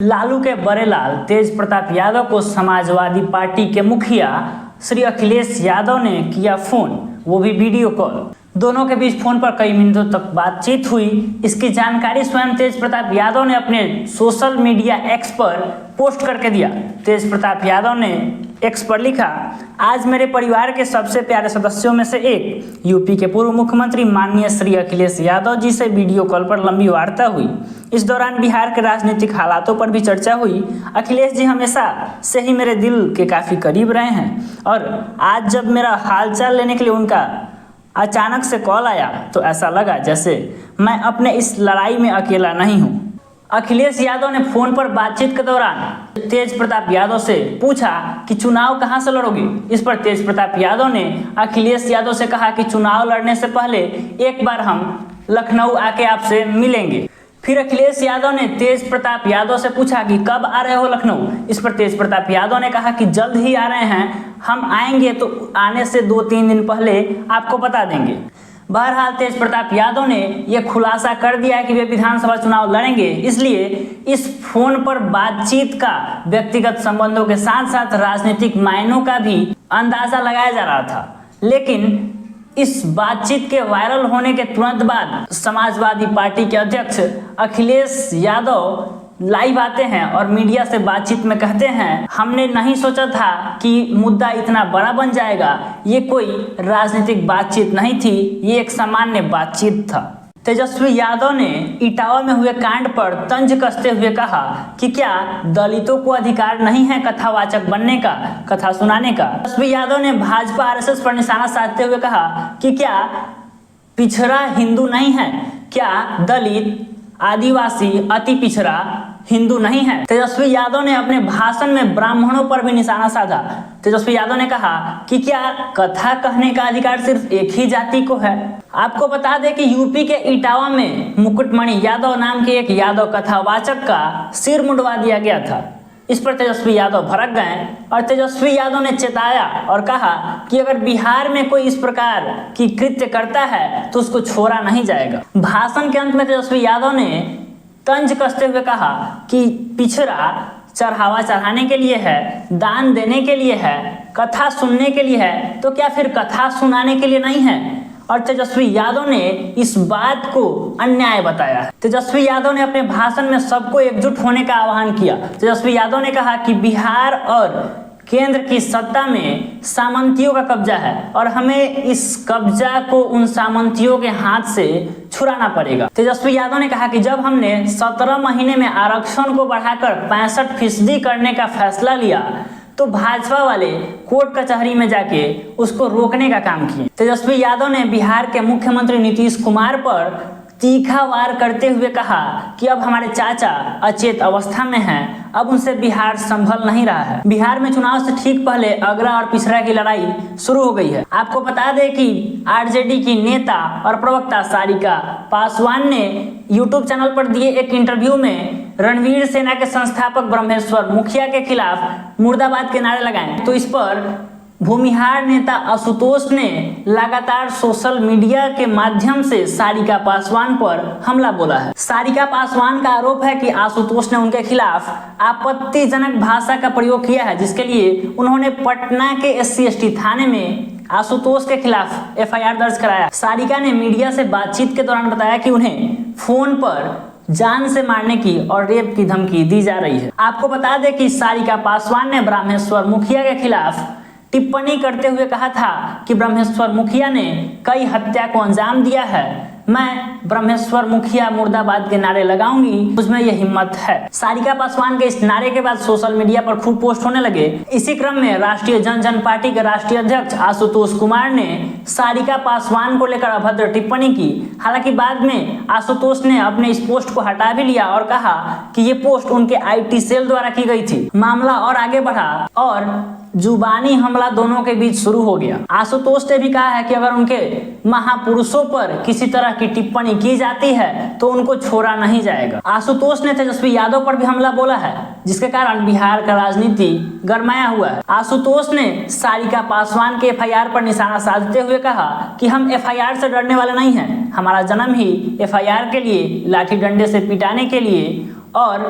लालू के बड़े लाल तेज प्रताप यादव को समाजवादी पार्टी के मुखिया श्री अखिलेश यादव ने किया फोन, वो भी वीडियो कॉल। दोनों के बीच फोन पर कई मिनटों तक बातचीत हुई। इसकी जानकारी स्वयं तेज प्रताप यादव ने अपने सोशल मीडिया एक्स पर पोस्ट करके दिया। तेज प्रताप यादव ने एक्स पर लिखा, आज मेरे परिवार के सबसे प्यारे सदस्यों में से एक यूपी के पूर्व मुख्यमंत्री माननीय श्री अखिलेश यादव जी से वीडियो कॉल पर लंबी वार्ता हुई। इस दौरान बिहार के राजनीतिक हालातों पर भी चर्चा हुई। अखिलेश जी हमेशा से ही मेरे दिल के काफ़ी करीब रहे हैं और आज जब मेरा हालचाल लेने के लिए उनका अचानक से कॉल आया तो ऐसा लगा जैसे मैं अपने इस लड़ाई में अकेला नहीं हूँ। अखिलेश यादव ने फोन पर बातचीत के दौरान तेज प्रताप यादव से पूछा कि चुनाव कहां से लड़ोगे। इस पर तेज प्रताप यादव ने अखिलेश यादव से कहा कि चुनाव लड़ने से पहले एक बार हम लखनऊ आके आपसे मिलेंगे। फिर अखिलेश यादव ने तेज प्रताप यादव से पूछा कि कब आ रहे हो लखनऊ। इस पर तेज प्रताप यादव ने कहा कि जल्द ही आ रहे हैं, हम आएंगे तो आने से 2-3 दिन पहले आपको बता देंगे। बहरहाल तेज प्रताप यादव ने यह खुलासा कर दिया कि वे विधानसभा चुनाव लड़ेंगे। इसलिए इस फोन पर बातचीत का व्यक्तिगत संबंधों के साथ साथ राजनीतिक मायनों का भी अंदाजा लगाया जा रहा था। लेकिन इस बातचीत के वायरल होने के तुरंत बाद समाजवादी पार्टी के अध्यक्ष अखिलेश यादव लाइव आते हैं और मीडिया से बातचीत में कहते हैं, हमने नहीं सोचा था कि मुद्दा इतना बड़ा बन जाएगा। ये कोई राजनीतिक बातचीत नहीं थी, ये एक सामान्य बातचीत था। तेजस्वी यादव ने इटावा में हुए कांड पर तंज कसते हुए कहा कि क्या दलितों को अधिकार नहीं है कथावाचक बनने का, कथा सुनाने का। तेजस्वी यादव ने भाजपा आरएसएस पर निशाना साधते हुए कहा कि क्या पिछड़ा हिंदू नहीं है, क्या दलित आदिवासी अति पिछड़ा हिंदू नहीं है। तेजस्वी यादव ने अपने भाषण में ब्राह्मणों पर भी निशाना साधा। तेजस्वी यादव ने कहा कि क्या कथा कहने का अधिकार सिर्फ एक ही जाति को है। आपको बता दें कि यूपी के इटावा में मुकुटमणि यादव नाम के एक यादव कथावाचक का सिर मुंडवा दिया गया था। इस पर तेजस्वी यादव भड़क गए और तेजस्वी यादव ने चेताया और कहा कि अगर बिहार में कोई इस प्रकार की कृत्य करता है तो उसको छोड़ा नहीं जाएगा। भाषण के अंत में तेजस्वी यादव ने तंज कसते हुए कहा कि पिछड़ा चढ़ावा चढ़ाने के लिए है, दान देने के लिए है, कथा सुनने के लिए है, तो क्या फिर कथा सुनाने के लिए नहीं है। और तेजस्वी यादव ने इस बात को अन्याय बताया। तेजस्वी यादव ने अपने भाषण में सबको एकजुट होने का आह्वान किया। तेजस्वी यादव ने कहा कि बिहार और केंद्र की सत्ता में सामंतियों का कब्जा है और हमें इस कब्जा को उन सामंतियों के हाथ से छुड़ाना पड़ेगा। तेजस्वी यादव ने कहा कि जब हमने 17 महीने में आरक्षण को बढ़ाकर 65% करने का फैसला लिया तो भाजपा वाले कोर्ट कचहरी में जाके उसको रोकने का काम किए। तेजस्वी यादव ने बिहार के मुख्यमंत्री नीतीश कुमार पर तीखा वार करते हुए कहा कि अब हमारे चाचा अचेत अवस्था में हैं, अब उनसे बिहार संभल नहीं रहा है। बिहार में चुनाव से ठीक पहले अगरा और पिछड़ा की लड़ाई शुरू हो गई है। आपको बता दें कि आरजेडी की नेता और प्रवक्ता सारिका पासवान ने यूट्यूब चैनल पर दिए एक इंटरव्यू में रणवीर सेना के संस्थापक ब्रह्मेश्वर मुखिया के खिलाफ मुर्दाबाद के नारे लगाए। तो इस पर भूमिहार नेता आशुतोष ने लगातार सोशल मीडिया के माध्यम से सारिका पासवान पर हमला बोला है। सारिका पासवान का आरोप है कि आशुतोष ने उनके खिलाफ आपत्तिजनक भाषा का प्रयोग किया है, जिसके लिए उन्होंने पटना के SC/ST थाने में आशुतोष के खिलाफ FIR दर्ज कराया। सारिका ने मीडिया से बातचीत के दौरान बताया कि उन्हें फोन पर जान से मारने की और रेप की धमकी दी जा रही है। आपको बता दें कि सारिका पासवान ने ब्रह्मेश्वर मुखिया के खिलाफ टिप्पणी करते हुए कहा था कि ब्रह्मेश्वर मुखिया ने कई हत्या को अंजाम दिया है, मैं ब्रह्मेश्वर मुखिया मुर्दाबाद के नारे लगाऊंगी, मुझमें यह हिम्मत है। सारिका पासवान के इस नारे के बाद सोशल मीडिया पर खूब पोस्ट होने लगे। इसी क्रम में राष्ट्रीय जनजन पार्टी के राष्ट्रीय अध्यक्ष आशुतोष कुमार ने सारिका पासवान को लेकर अभद्र टिप्पणी की। हालांकि बाद में आशुतोष ने अपने इस पोस्ट को हटा भी लिया और कहा कि ये पोस्ट उनके IT सेल द्वारा की गई थी। मामला और आगे बढ़ा और जुबानी हमला दोनों के बीच शुरू हो गया। आशुतोष ने भी कहा है कि अगर उनके महापुरुषों पर किसी तरह की टिप्पणी की जाती है तो उनको छोड़ा नहीं जाएगा। आशुतोष ने तेजस्वी यादव पर भी हमला बोला है, जिसके कारण बिहार का राजनीति गरमाया हुआ है। आशुतोष ने सारिका पासवान के FIR पर निशाना साधते हुए कहा कि हम FIR से डरने वाले नहीं हैं, हमारा जन्म ही FIR के लिए, लाठी डंडे से पिटाने के लिए और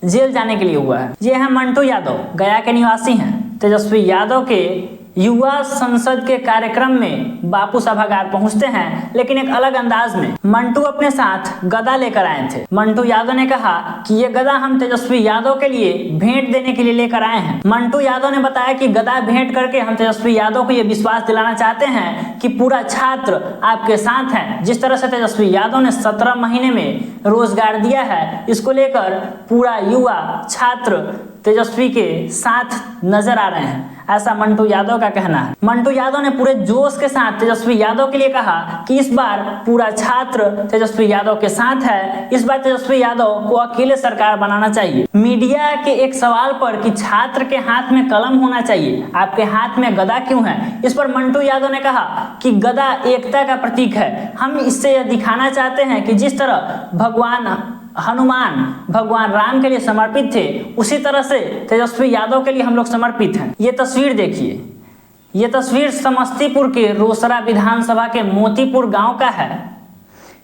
जेल जाने के लिए हुआ है। ये है मंटू यादव, गया के निवासी हैं। तेजस्वी यादव के युवा संसद के कार्यक्रम में बापू सभागार पहुंचते हैं, लेकिन एक अलग अंदाज में। मंटू अपने साथ गदा लेकर आए थे। मंटू यादव ने कहा कि ये गदा हम तेजस्वी यादव के लिए भेंट देने के लिए लेकर आए हैं। मंटू यादव ने बताया कि गदा भेंट करके हम तेजस्वी यादव को ये विश्वास दिलाना चाहते हैं कि पूरा छात्र आपके साथ है। जिस तरह से तेजस्वी यादव ने 17 महीने में रोजगार दिया है, इसको लेकर पूरा युवा छात्र तेजस्वी के साथ नजर आ रहे हैं, ऐसा मंटू यादव का कहना है। मंटू यादव ने पूरे जोश के साथ तेजस्वी यादव के लिए कहा कि इस बार पूरा छात्र तेजस्वी यादव के साथ है। इस बार तेजस्वी यादव को अकेले सरकार बनाना चाहिए। मीडिया के एक सवाल पर कि छात्र के हाथ में कलम होना चाहिए, आपके हाथ में गदा क्यों है, इस पर मंटू यादव ने कहा कि गदा एकता का प्रतीक है। हम इससे यह दिखाना चाहते हैं कि जिस तरह भगवान हनुमान भगवान राम के लिए समर्पित थे, उसी तरह से तेजस्वी यादव के लिए हम लोग समर्पित हैं। ये तस्वीर देखिए, ये तस्वीर समस्तीपुर के रोसड़ा विधानसभा के मोतीपुर गांव का है।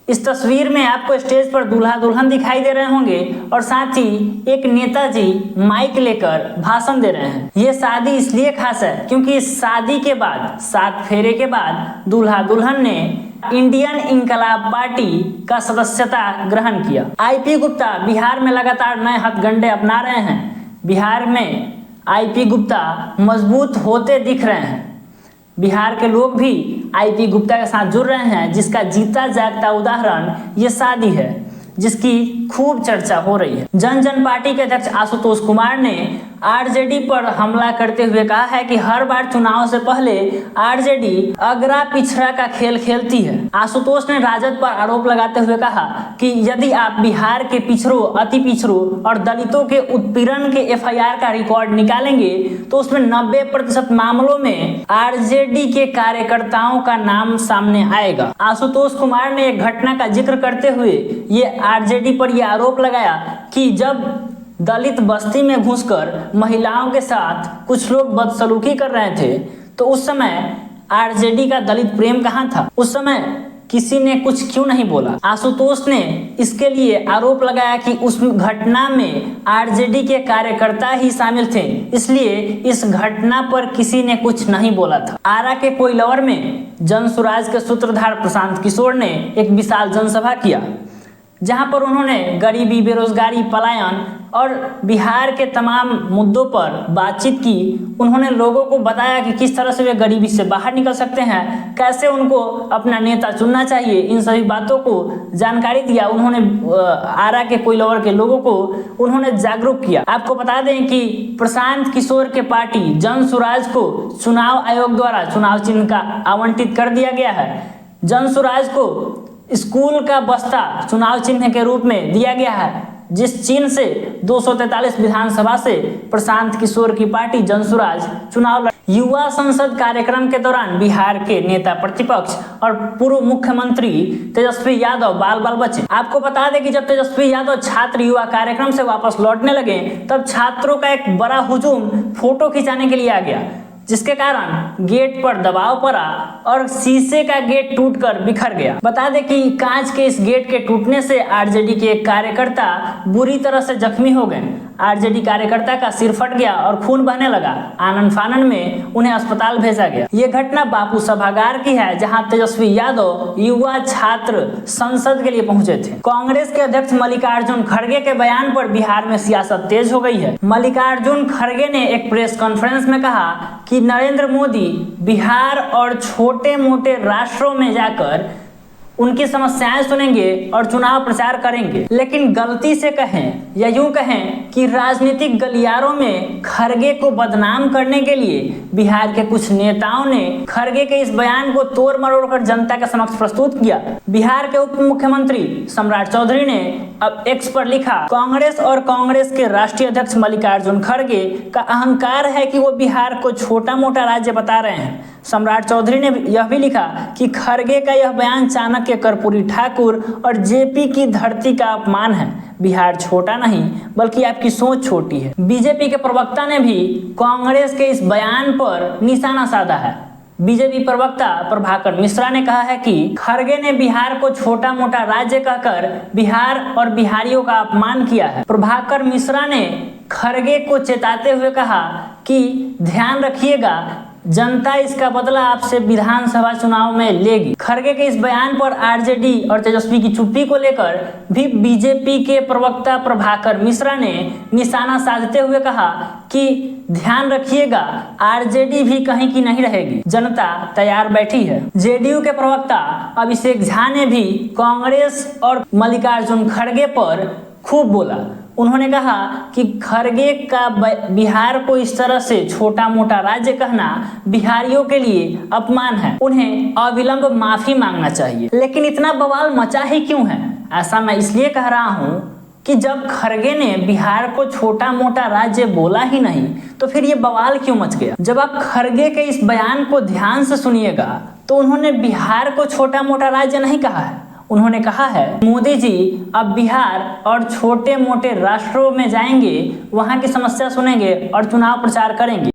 इस तस्वीर में आपको स्टेज पर दूल्हा दुल्हन दिखाई दे रहे होंगे और साथ ही एक नेताजी माइक लेकर भाषण दे रहे हैं। ये शादी इसलिए खास है क्योंकि इस शादी के बाद 7 फेरे के बाद दूल्हा दुल्हन ने इंडियन इंकलाब पार्टी का सदस्यता ग्रहण किया। आईपी गुप्ता बिहार में लगातार नए हथकंडे अपना रहे हैं। बिहार में आईपी गुप्ता मजबूत होते दिख रहे हैं। बिहार के लोग भी आईपी गुप्ता के साथ जुड़ रहे हैं, जिसका जीता जागता उदाहरण ये शादी है, जिसकी खूब चर्चा हो रही है। जन पार्टी के अध्यक्ष आशुतोष कुमार ने आरजेडी पर हमला करते हुए कहा है कि हर बार चुनाव से पहले आरजेडी अगरा पिछड़ा का खेल खेलती है। आशुतोष ने राजद पर आरोप लगाते हुए कहा कि यदि आप बिहार के पिछड़ों, अति पिछड़ों और दलितों के उत्पीड़न के एफआईआर का रिकॉर्ड निकालेंगे तो उसमें 90% मामलों में आरजेडी के कार्यकर्ताओं का नाम सामने आएगा। आशुतोष कुमार ने एक घटना का जिक्र करते हुए ये आरजेडी पर यह आरोप लगाया कि जब दलित बस्ती में घुसकर महिलाओं के साथ कुछ लोग बदसलूकी कर रहे थे तो उस समय आरजेडी का दलित प्रेम कहाँ था, उस समय किसी ने कुछ क्यों नहीं बोला। आशुतोष ने इसके लिए आरोप लगाया कि उस घटना में आरजेडी के कार्यकर्ता ही शामिल थे, इसलिए इस घटना पर किसी ने कुछ नहीं बोला था। आरा के कोइलवर में जनसुराज के सूत्रधार प्रशांत किशोर ने एक विशाल जनसभा किया, जहां पर उन्होंने गरीबी, बेरोजगारी, पलायन और बिहार के तमाम मुद्दों पर बातचीत की। उन्होंने लोगों को बताया कि किस तरह से वे गरीबी से बाहर निकल सकते हैं, कैसे उनको अपना नेता चुनना चाहिए, इन सभी बातों को जानकारी दिया। उन्होंने आरा के कोइलवर के लोगों को उन्होंने जागरूक किया। आपको बता दें कि प्रशांत किशोर के पार्टी जनसुराज को चुनाव आयोग द्वारा चुनाव चिन्ह का आवंटित कर दिया गया है। जनसुराज को स्कूल का बस्ता चुनाव चिन्ह के रूप में दिया गया है, जिस चिन्ह से 243 विधानसभा से प्रशांत किशोर की पार्टी जनसुराज चुनाव युवा संसद कार्यक्रम के दौरान बिहार के नेता प्रतिपक्ष और पूर्व मुख्यमंत्री तेजस्वी यादव बाल बचे। आपको बता दें कि जब तेजस्वी यादव छात्र युवा कार्यक्रम से वापस लौटने लगे तब छात्रों का एक बड़ा हुजूम फोटो खिंचाने के लिए आ गया, जिसके कारण गेट पर दबाव पड़ा और शीशे का गेट टूटकर बिखर गया। बता दें कि कांच के इस गेट के टूटने से आरजेडी के एक कार्यकर्ता बुरी तरह से जख्मी हो गए। आरजेडी कार्यकर्ता का सिर फट गया और खून बहने लगा। आनन फानन में उन्हें अस्पताल भेजा गया। ये घटना बापू सभागार की है, जहां तेजस्वी यादव युवा छात्र संसद के लिए पहुंचे थे। कांग्रेस के अध्यक्ष मल्लिकार्जुन खड़गे के बयान पर बिहार में सियासत तेज हो गई है। मल्लिकार्जुन खड़गे ने एक प्रेस कॉन्फ्रेंस में कहा कि नरेंद्र मोदी बिहार और छोटे मोटे राष्ट्रों में जाकर उनकी समस्याएं सुनेंगे और चुनाव प्रचार करेंगे, लेकिन गलती से कहें या यूं कहें कि राजनीतिक गलियारों में खड़गे को बदनाम करने के लिए बिहार के कुछ नेताओं ने खड़गे के इस बयान को तोड़ मरोड़ कर जनता के समक्ष प्रस्तुत किया। बिहार के उप मुख्यमंत्री सम्राट चौधरी ने अब एक्स पर लिखा, कांग्रेस और कांग्रेस के राष्ट्रीय अध्यक्ष मल्लिकार्जुन खड़गे का अहंकार है कि वो बिहार को छोटा मोटा राज्य बता रहे हैं। सम्राट चौधरी ने यह भी लिखा कि खड़गे का यह बयान चाणक्य, कर्पूरी ठाकुर और जेपी की धरती का अपमान है। बिहार छोटा नहीं बल्कि आपकी सोच छोटी है। बीजेपी के प्रवक्ता ने भी कांग्रेस के इस बयान पर निशाना साधा है। बीजेपी प्रवक्ता प्रभाकर मिश्रा ने कहा है कि खड़गे ने बिहार को छोटा मोटा राज्य कहकर बिहार और बिहारियों का अपमान किया है। प्रभाकर मिश्रा ने खड़गे को चेताते हुए कहा कि ध्यान रखिएगा, जनता इसका बदला आपसे विधानसभा चुनाव में लेगी। खड़गे के इस बयान पर आरजेडी और तेजस्वी की चुप्पी को लेकर भी बीजेपी के प्रवक्ता प्रभाकर मिश्रा ने निशाना साधते हुए कहा कि ध्यान रखिएगा, आरजेडी भी कहीं की नहीं रहेगी, जनता तैयार बैठी है। जेडीयू के प्रवक्ता अभिषेक झा ने भी कांग्रेस और मल्लिकार्जुन खड़गे पर खूब बोला। उन्होंने कहा कि खड़गे का बिहार को इस तरह से छोटा मोटा राज्य कहना बिहारियों के लिए अपमान है, उन्हें अविलंब माफी मांगना चाहिए। लेकिन इतना बवाल मचा ही क्यों है? ऐसा मैं इसलिए कह रहा हूं कि जब खड़गे ने बिहार को छोटा मोटा राज्य बोला ही नहीं तो फिर ये बवाल क्यों मच गया। जब आप खड़गे के इस बयान को ध्यान से सुनिएगा तो उन्होंने बिहार को छोटा मोटा राज्य नहीं कहा है। उन्होंने कहा है मोदी जी अब बिहार और छोटे मोटे राष्ट्रों में जाएंगे, वहां की समस्या सुनेंगे और चुनाव प्रचार करेंगे।